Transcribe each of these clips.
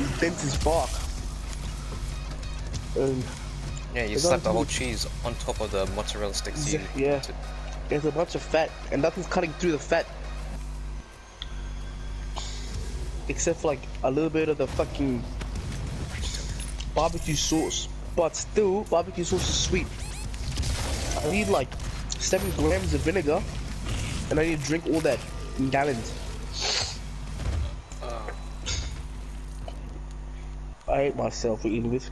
It's dense as fuck. And yeah, you slap the whole cheese on top of the mozzarella sticks. Yeah, there's a bunch of fat, and nothing's cutting through the fat. Except for like a little bit of the fucking barbecue sauce. But still, barbecue sauce is sweet. I need like 7 grams of vinegar, and I need to drink all that in gallons. I hate myself for eating this.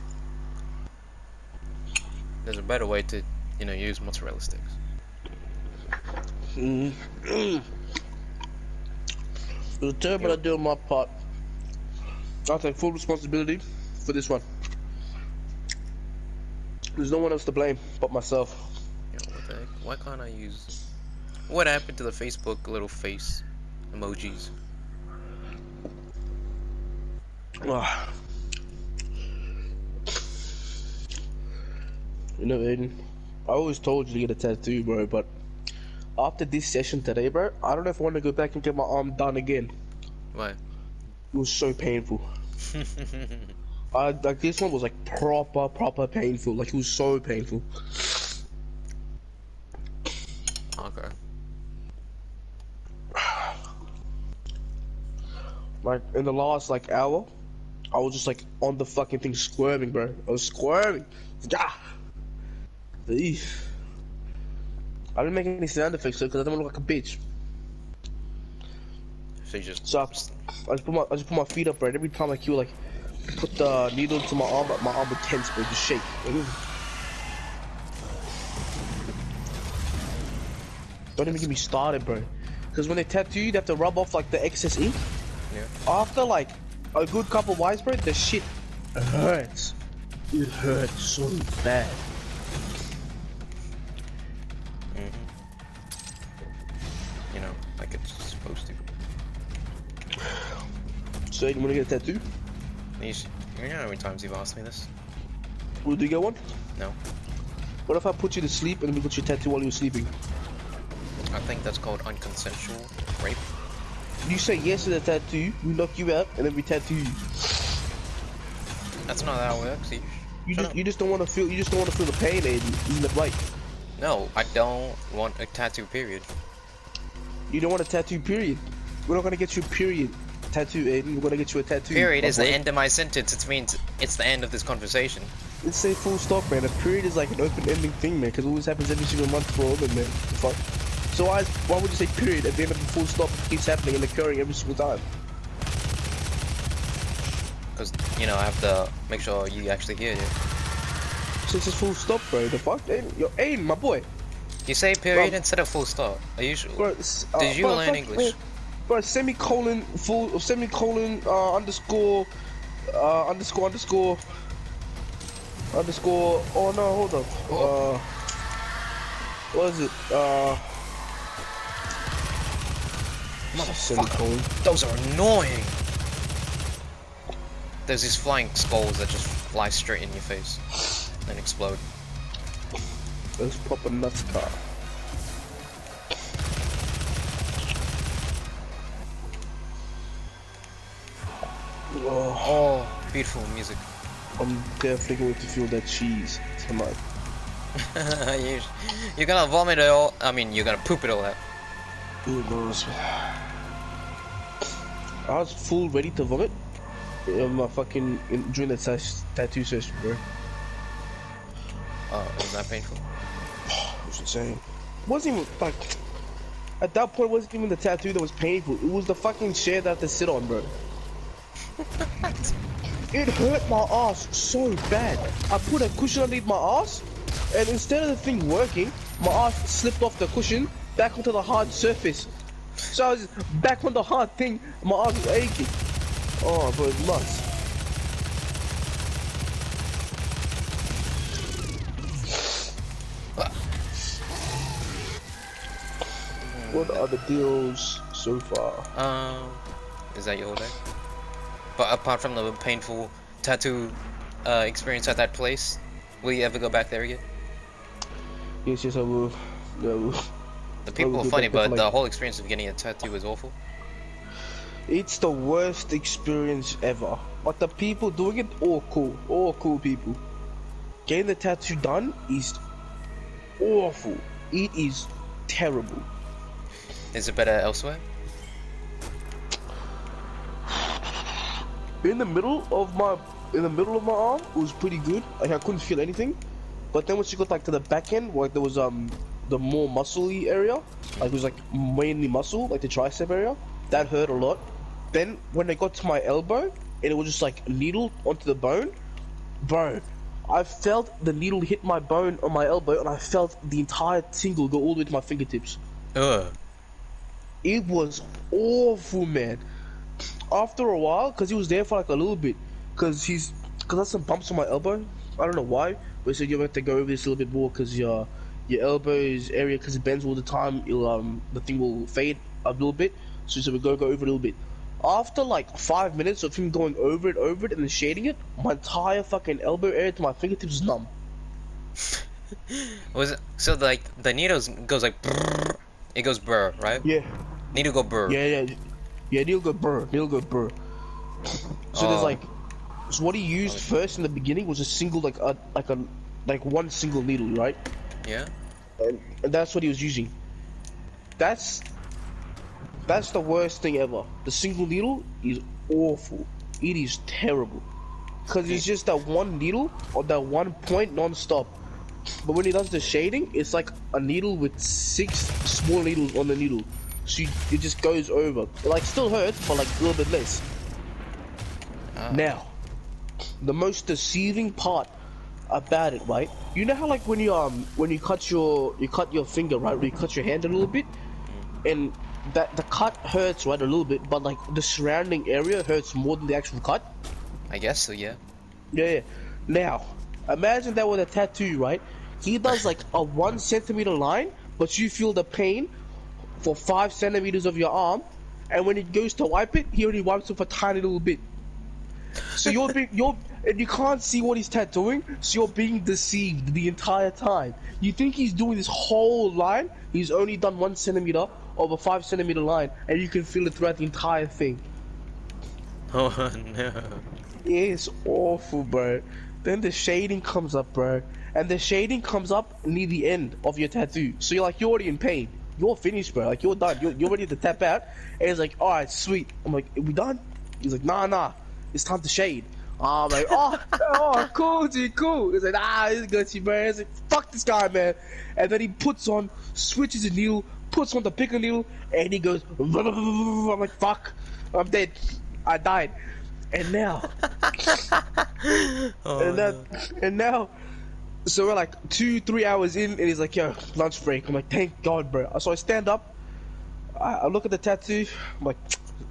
There's a better way to, you know, use mozzarella sticks. There's a terrible idea on my part. I'll take full responsibility for this one. There's no one else to blame but myself. Yo, what the heck? Why can't I use... What happened to the Facebook little face emojis? You know, Aiden, I always told you to get a tattoo, bro, but after this session today, bro, I don't know if I want to go back and get my arm done again. Why? It was so painful. Like this one was like proper painful. Like it was so painful. Okay. Like in the last like hour, I was just like on the fucking thing squirming, bro. I was squirming. Yeah. I didn't make any sound effects because I don't want to look like a bitch. So you just... So I just put my feet up, bro. Every time like you like put the needle into my arm would tense, bro. Just shake. Don't even get me started, bro. Because when they tattoo you, they have to rub off like the excess ink. Yeah. After like a good couple wipes, bro, the shit hurts. It hurts so bad. You know, like it's supposed to. So you wanna get a tattoo? You know how many times you've asked me this? Would you get one? No. What if I put you to sleep and we put you a tattoo while you're sleeping? I think that's called unconsensual rape. You say yes to the tattoo, we knock you out, and then we tattoo you. That's not how it works. You just don't want to feel the pain, Aiden. Isn't it right? No, I don't want a tattoo. Period. You don't want a tattoo. Period. We're not gonna get you a period tattoo, Aiden. We're gonna get you a tattoo. Period is the end of my sentence. It means it's the end of this conversation. Let's say full stop, man. A period is like an open-ending thing, man, because it always happens every single month for women, man. The fuck. So why would you say period at the end of the full stop? It keeps happening and occurring every single time. Because, you know, I have to make sure you actually hear it. So it's just full stop, bro. The fuck? Aiden, yo, Aiden, my boy. You say period Bro, instead of full stop. Are you sure? Bro, Did you learn English? Bro, semicolon, semicolon, underscore, oh no, hold up. What is it? Motherfucker, those are annoying. There's these flying skulls that just fly straight in your face and explode. Let's pop a nuts car. Oh, beautiful music. I'm definitely going to feel that cheese tonight. You're gonna vomit it all. I mean, you're gonna poop it all out. Who knows? I was full ready to vomit. My fucking during that tattoo session, bro. Oh, was that painful? It was insane. It wasn't even like at that point. It wasn't even the tattoo that was painful. It was the fucking chair that I had to sit on, bro. It hurt my ass so bad. I put a cushion underneath my ass, and instead of the thing working, my ass slipped off the cushion back onto the hard surface. So I was back on the hard thing. My ass was aching. Oh, but it must. What are the deals so far? Is that your day? But apart from the painful tattoo experience at that place, will you ever go back there again? Yes, I will. Yeah, I will. The people are funny, but the whole experience of getting a tattoo is awful. It's the worst experience ever. But the people doing it, all cool people. Getting the tattoo done is awful. It is terrible. Is it better elsewhere? In the middle of my arm, it was pretty good. Like I couldn't feel anything. But then once you got like to the back end, where there was the more muscly area, like it was like mainly muscle, like the tricep area, that hurt a lot. Then when I got to my elbow, and it was just like a needle onto the bone, bro, I felt the needle hit my bone on my elbow, and I felt the entire tingle go all the way to my fingertips. Ugh. It was awful, man. After a while, because he was there for like a little bit, because that's some bumps on my elbow. I don't know why, but he said you have to go over this a little bit more because your elbow's area, because it bends all the time, the thing will fade a little bit. So he said we go over it a little bit. After like 5 minutes of him going over it, and then shading it, my entire fucking elbow area to my fingertips is numb. Was it, so like the needle goes like brrr, it goes brr, right? Yeah. Needle go brr. Yeah. Needle go brr. So there's like, so what he used first in the beginning was a single like one single needle, right? Yeah. And that's what he was using. That's the worst thing ever. The single needle is awful. It is terrible. Because it's just that one needle or that one point non-stop. But when he does the shading, it's like a needle with 6 small needles on the needle. So it just goes over. It like still hurts, but like a little bit less. Now, the most deceiving part about it, right? You know how like when you cut your finger, right? When you cut your hand a little bit, and that the cut hurts, right, a little bit, but like the surrounding area hurts more than the actual cut. I guess so, yeah. Yeah. Now, imagine that with a tattoo, right? He does like a 1 centimeter line, but you feel the pain for 5 centimeters of your arm, and when he goes to wipe it, he only wipes it for a tiny little bit. So and you can't see what he's tattooing, so you're being deceived the entire time. You think he's doing this whole line, he's only done 1 centimeter of a 5 centimeter line, and you can feel it throughout the entire thing. Oh no. It's awful, bro. Then the shading comes up, bro. And the shading comes up near the end of your tattoo. So you're already in pain. You're finished, bro. Like, you're done. You're ready to tap out. And it's like, alright, sweet. I'm like, are we done? He's like, nah. It's time to shade. I'm like, oh, cool, dude, cool. He's like, it's good, bro. It's like, fuck this guy, man. And then he switches the needle, puts on the picker needle, and he goes, I'm like, fuck. I'm dead. I died. And now, and now, so we're like 2-3 hours in, and he's like, yo, lunch break. I'm like, thank God, bro. So I stand up, I look at the tattoo, I'm like,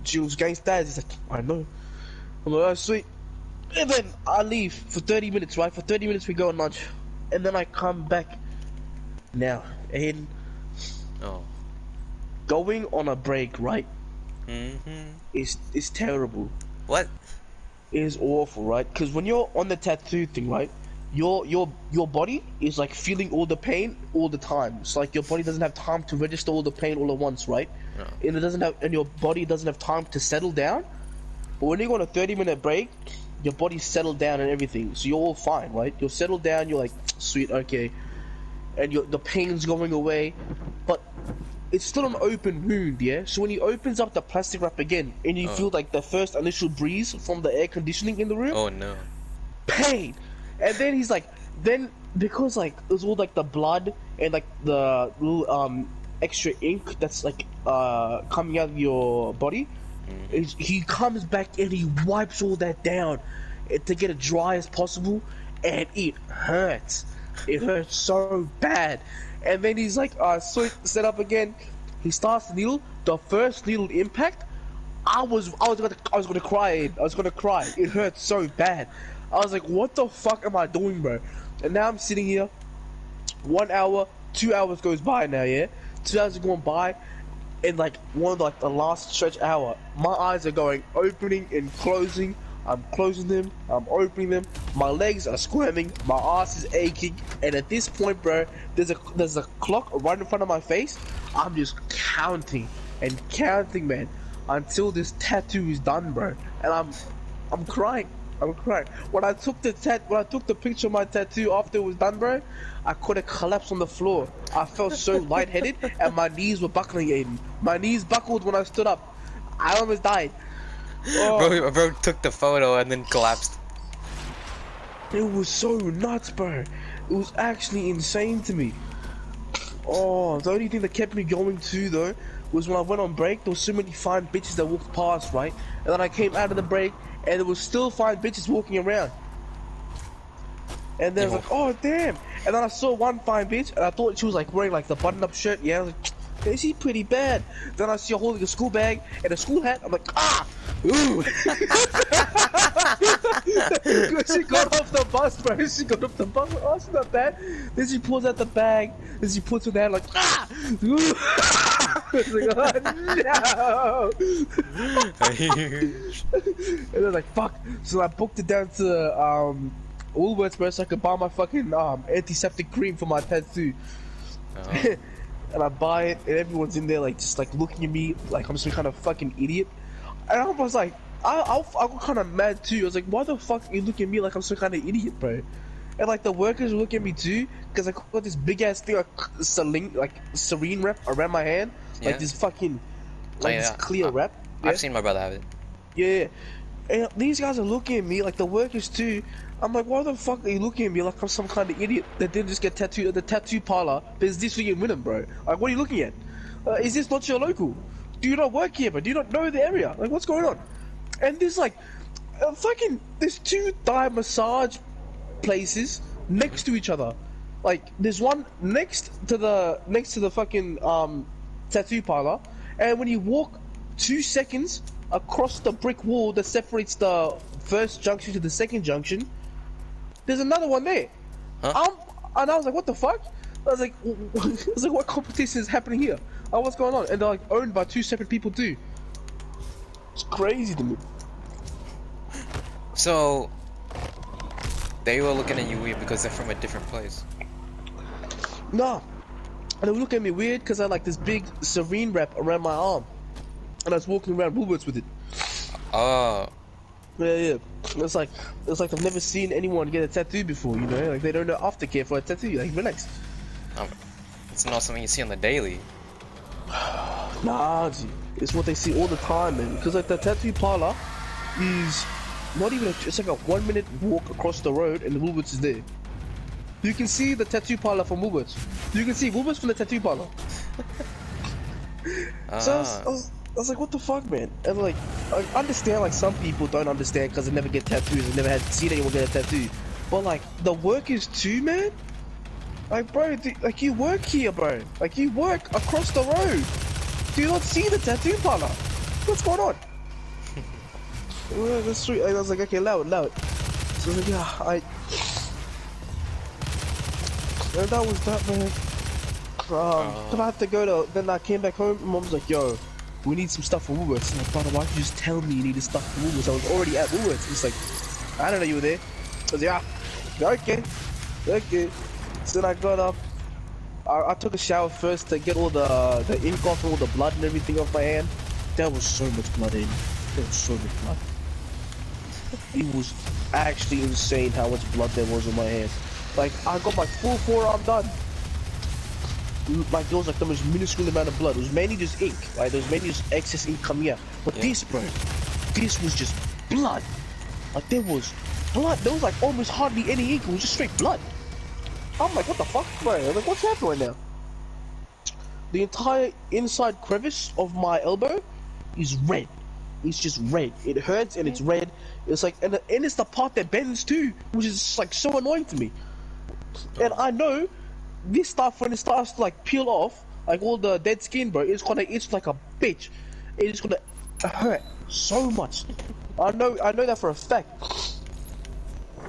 Jules gangsta. He's like, I know. I'm like, oh, sweet. And then I leave for 30 minutes, right? For 30 minutes we go on lunch, and then I come back. Now, and going on a break, right? Is terrible. What? It is awful, right? Because when you're on the tattoo thing, right, your body is like feeling all the pain all the time. It's like your body doesn't have time to register all the pain all at once, right? No. And your body doesn't have time to settle down. But when you go on a 30-minute break, your body's settled down and everything, so you're all fine, right? You're settled down. You're like, sweet, okay, and the pain's going away, but it's still an open wound, yeah? So when he opens up the plastic wrap again, and you feel like the first initial breeze from the air conditioning in the room, oh no, pain. And then he's like, because like it was all like the blood and like the little extra ink that's like coming out of your body, he comes back and he wipes all that down to get it dry as possible, and it hurts. It hurts so bad. And then he's like, sweet, set up again. He starts the needle. The first needle impact, I was gonna cry. I was gonna cry. It hurt so bad. I was like, what the fuck am I doing, bro? And now I'm sitting here. 1 hour, 2 hours goes by now, yeah? 2 hours are going by, and like the last stretch hour, my eyes are going opening and closing. I'm closing them, I'm opening them, my legs are squirming, my ass is aching, and at this point, bro, there's a clock right in front of my face. I'm just counting and counting, man. until this tattoo is done, bro. And I'm crying. I'm crying. When I took the picture of my tattoo after it was done, bro, I could have collapsed on the floor. I felt so lightheaded, and my knees were buckling, Aiden. My knees buckled when I stood up. I almost died. Oh. Bro took the photo and then collapsed. It was so nuts, bro. It was actually insane to me. Oh, the only thing that kept me going too, though, was when I went on break, there was so many fine bitches that walked past, right? And then I came out of the break, and there was still fine bitches walking around. And then I was like, oh, damn. And then I saw one fine bitch, and I thought she was, like, wearing, like, the button-up shirt. Yeah, I was like, hey, she's pretty bad. Then I see her holding a school bag and a school hat. I'm like, ah! Ooh! She got off the bus, bro. She got off the bus. Like, oh, she's not bad. Then she pulls out the bag. Then she puts her hand like, ah! Ooh! I was like, oh, no! And I was like, fuck. So I booked it down to Woolworths, bro, so I could buy my fucking antiseptic cream for my tattoo. Oh. And I buy it, and everyone's in there like just like looking at me like I'm some kind of fucking idiot. And I was like, I got kind of mad too. I was like, why the fuck are you looking at me like I'm some kind of idiot, bro? And like the workers were looking at me too, because I got this big ass thing like serene wrap around my hand, like this fucking this clear wrap. Yeah? I've seen my brother have it. Yeah, and these guys are looking at me like the workers too. I'm like, why the fuck are you looking at me like I'm some kind of idiot that didn't just get tattooed at the tattoo parlor? There's this thing in Wynnum, bro. Like, what are you looking at? Is this not your local? Do you not work here, bro? Do you not know the area? Like, what's going on? And there's like, there's two Thai massage places next to each other. Like, there's one next to the fucking tattoo parlor, and when you walk 2 seconds across the brick wall that separates the first junction to the second junction, there's another one there. Huh? And I was like, what the fuck? I was like, what competition is happening here? Oh, what's going on? And they're like owned by two separate people too. It's crazy to me. So they were looking at you weird because they're from a different place. Nah, and they were looking at me weird because I had like this big serene wrap around my arm, and I was walking around Woolworths with it. Oh. Yeah. It's like I've never seen anyone get a tattoo before, you know? Like they don't know aftercare for a tattoo. Like relax. It's not something you see on the daily. Nah, G. It's what they see all the time, man. Because like the tattoo parlor is not even it's like a 1 minute walk across the road, and the Woolworths is there. You can see the tattoo parlor from Woolworths. You can see Woolworths from the tattoo parlor. So I was like, what the fuck, man? And like, I understand like some people don't understand because they never get tattoos and never had seen anyone get a tattoo. But like, the workers too, man? Like, bro, like you work here, bro. Like you work across the road. Do you not see the tattoo parlor? What's going on? Well, that's true. I was like, okay, allow it. So I was like, yeah, and that was that, man. Then I had to go to, then I came back home and mom was like, yo, we need some stuff from Woolworths. I'm like, brother, why did you just tell me you needed stuff from Woolworths? I was already at Woolworths. It's like, I don't know you were there. I was like, yeah, okay. So then I got up. I took a shower first to get all the ink off and all the blood and everything off my hand. There was so much blood in. There was so much blood. It was actually insane how much blood there was on my hand. Like, I got my full forearm done. Like, there was like the most minuscule amount of blood. It was mainly just ink. Like, there was mainly just excess ink coming out. But this, bro, this was just blood. Like, there was blood. There was like almost hardly any ink. It was just straight blood. I'm like, what the fuck, bro? I'm like, what's happening right now? The entire inside crevice of my elbow is red. It's just red. It hurts and it's red. It's like, and it's the part that bends too, which is like so annoying to me. And I know this stuff, when it starts to like peel off, like all the dead skin, bro, it's gonna itch like a bitch. It's gonna hurt so much. I know that for a fact.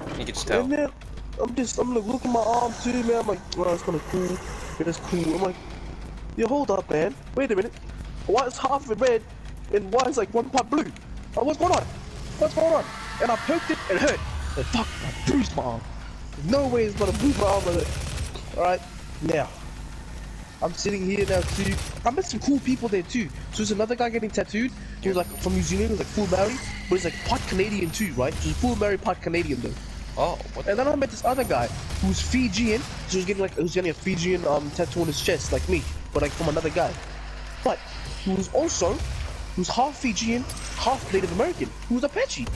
You can just tell. And then I'm like looking at my arm too, man. I'm like, well, it's kinda cool. It's cool. I'm like, yo, hold up, man. Wait a minute. Why is half of it red and why is like one part blue? Like, what's going on? And I poked it and it hurt. Like, fuck, I bruised my arm. No way it's gonna bruise my arm like that. Alright, now. I'm sitting here now too. I met some cool people there too. So there's another guy getting tattooed. He was like from New Zealand. He was like full Maori, but he's like part Canadian too, right? So he's full Maori, part Canadian though. Oh, what? And then I met this other guy who's Fijian. So he was getting a Fijian tattoo on his chest like me, but like from another guy. But he was half Fijian, half Native American. He was Apache.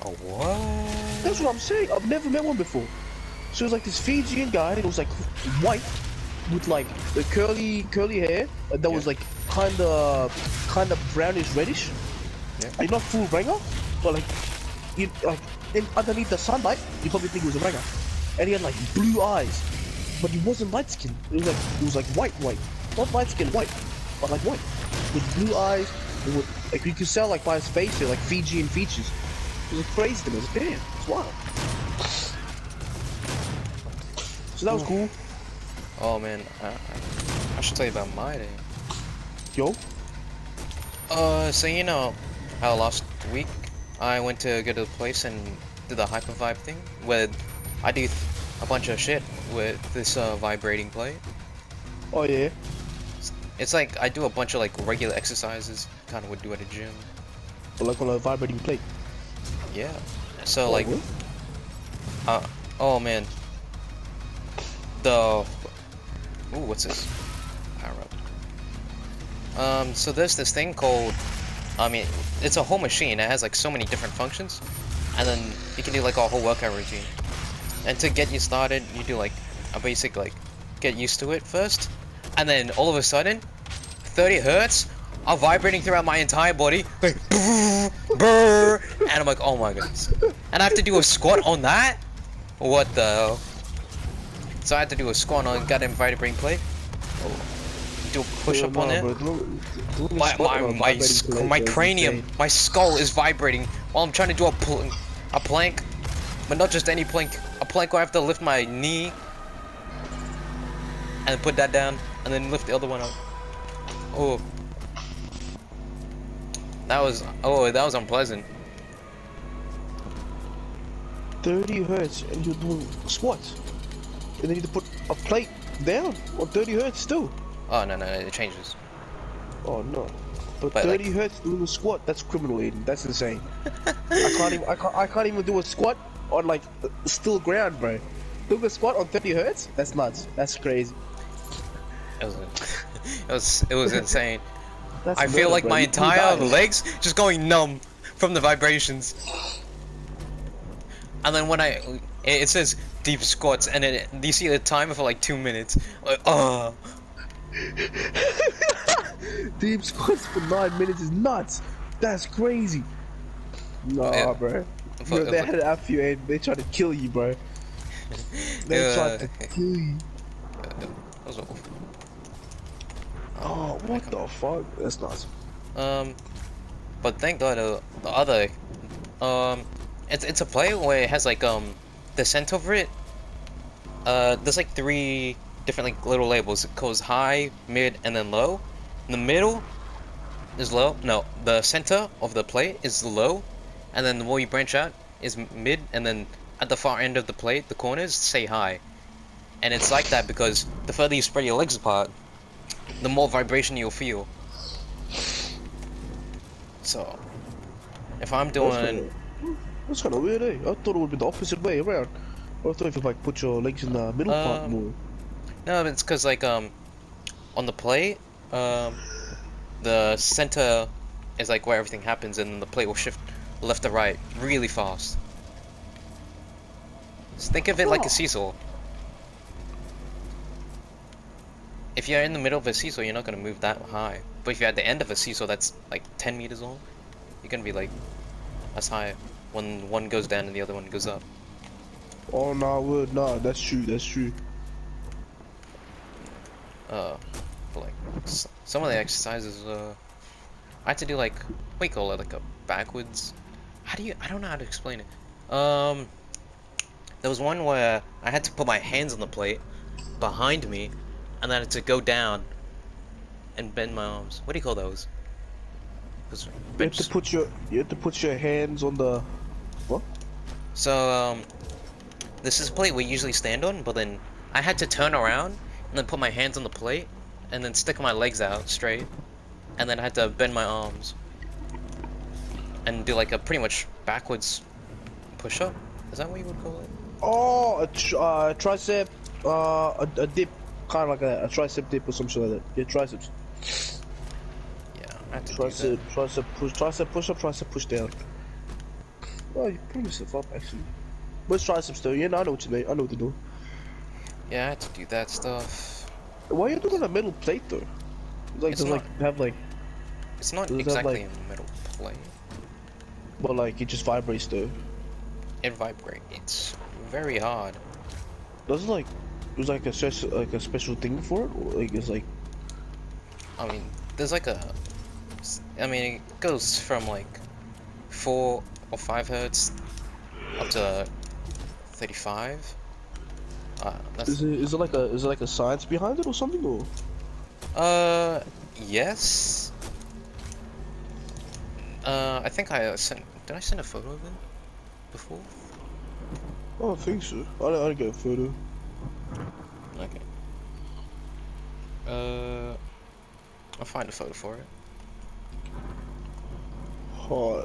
Oh, what? That's what I'm saying. I've never met one before. So it was like this Fijian guy. It was like white with like the curly hair that was like kind of brownish reddish. Yeah. Like not full ranger, but like underneath the sunlight, you probably think he was a ranger. And he had like blue eyes, but he wasn't light skinned. It was like white, not light skinned white, but like white with blue eyes. It was, like you could tell like by his face, they're like Fijian features. It was crazy to me. It was damn, it's wild. So that was cool. Oh man, I should tell you about my day. Yo. So you know how last week I went to go to the place and do the hyper vibe thing, where I do a bunch of shit with this vibrating plate. Oh yeah. It's like I do a bunch of like regular exercises, kind of would do at a gym. But like on a vibrating plate. Yeah. So like, really? oh man. Ooh, what's this? Power up. So there's this thing called, I mean, it's a whole machine. It has like so many different functions, and then you can do like a whole workout routine. And to get you started, you do like a basic like get used to it first, and then all of a sudden, 30 hertz are vibrating throughout my entire body, like, brr, and I'm like, oh my goodness. And I have to do a squat on that? What the hell? So I had to do a squat on goddamn vibrating plate. Do a push up on it. My cranium, my skull is vibrating while I'm trying to do a plank, but not just any plank. A plank where I have to lift my knee and put that down, and then lift the other one up. Oh, that was unpleasant. 30 hertz, and you're doing squats, and then you need to put a plate down on 30 hertz still. Oh no, it changes. Oh no. But 30 like, hertz doing a squat, that's criminal, Aiden. That's insane. I can't even do a squat on like still ground, bro. Doing a squat on 30 hertz? That's nuts. That's crazy. It was insane. That's I feel murder, like bro. my You entire die. legs just going numb from the vibrations. And then when it says deep squats, and then you see the timer for like 2 minutes. Like, oh. Deep squats for 9 minutes is nuts. That's crazy. Nah, Yeah. bro. Yo, they had it after you, Aiden. They tried to kill you, bro. They tried to kill you. That was awful. Oh, what the fuck? That's nuts. But thank God the other, it's a play where it has like the center over it. There's like 3 different like little labels. It goes high, mid, and then low. In the middle is low. No, the center of the plate is low, and then the more you branch out is mid, and then at the far end of the plate, the corners say high. And it's like that because the further you spread your legs apart, the more vibration you'll feel. So, if I'm doing... That's kind of weird, eh? I thought it would be the opposite way around. I thought if you like put your legs in the middle part more. No, it's because like on the plate, the center is like where everything happens, and the plate will shift left to right really fast. Just think of it like a seesaw. If you're in the middle of a seesaw, you're not gonna move that high. But if you're at the end of a seesaw that's like 10 meters long, you're gonna be like as high when one goes down and the other one goes up. Oh no, nah, that's true, that's true. But like some of the exercises, I had to do like, what do you call it, like a backwards. I don't know how to explain it. There was one where I had to put my hands on the plate behind me, and then I had to go down and bend my arms. What do you call those? You have to put your hands on the what? So this is a plate we usually stand on, but then I had to turn around and then put my hands on the plate and then stick my legs out straight, and then I had to bend my arms and do like a pretty much backwards push-up. Is that what you would call it? Oh, a tricep, a dip, kind of like a tricep dip or some shit like that. Yeah, triceps. Yeah, I had to Tricep, do tricep push, tricep push up, tricep push down. Oh, you put yourself up actually. Where's triceps though? Yeah, no, I know what you mean. I know what to do. that. Yeah, I had to do that stuff. Why are you doing a metal plate though? Like, It's does not. like have like, It's not does it have exactly like, a metal plate. but like it just vibrates though. It vibrates. It's very hard. Does it like, there's like a special thing for it? Or, like it's like, I mean, there's like a. I mean, it goes from like 4 or 5 hertz up to 35. That's. is it like a science behind it or something or? Yes. I think I sent. Did I send a photo of it before? I don't think so. I don't get a photo. Okay. I'll find a photo for it. Hot.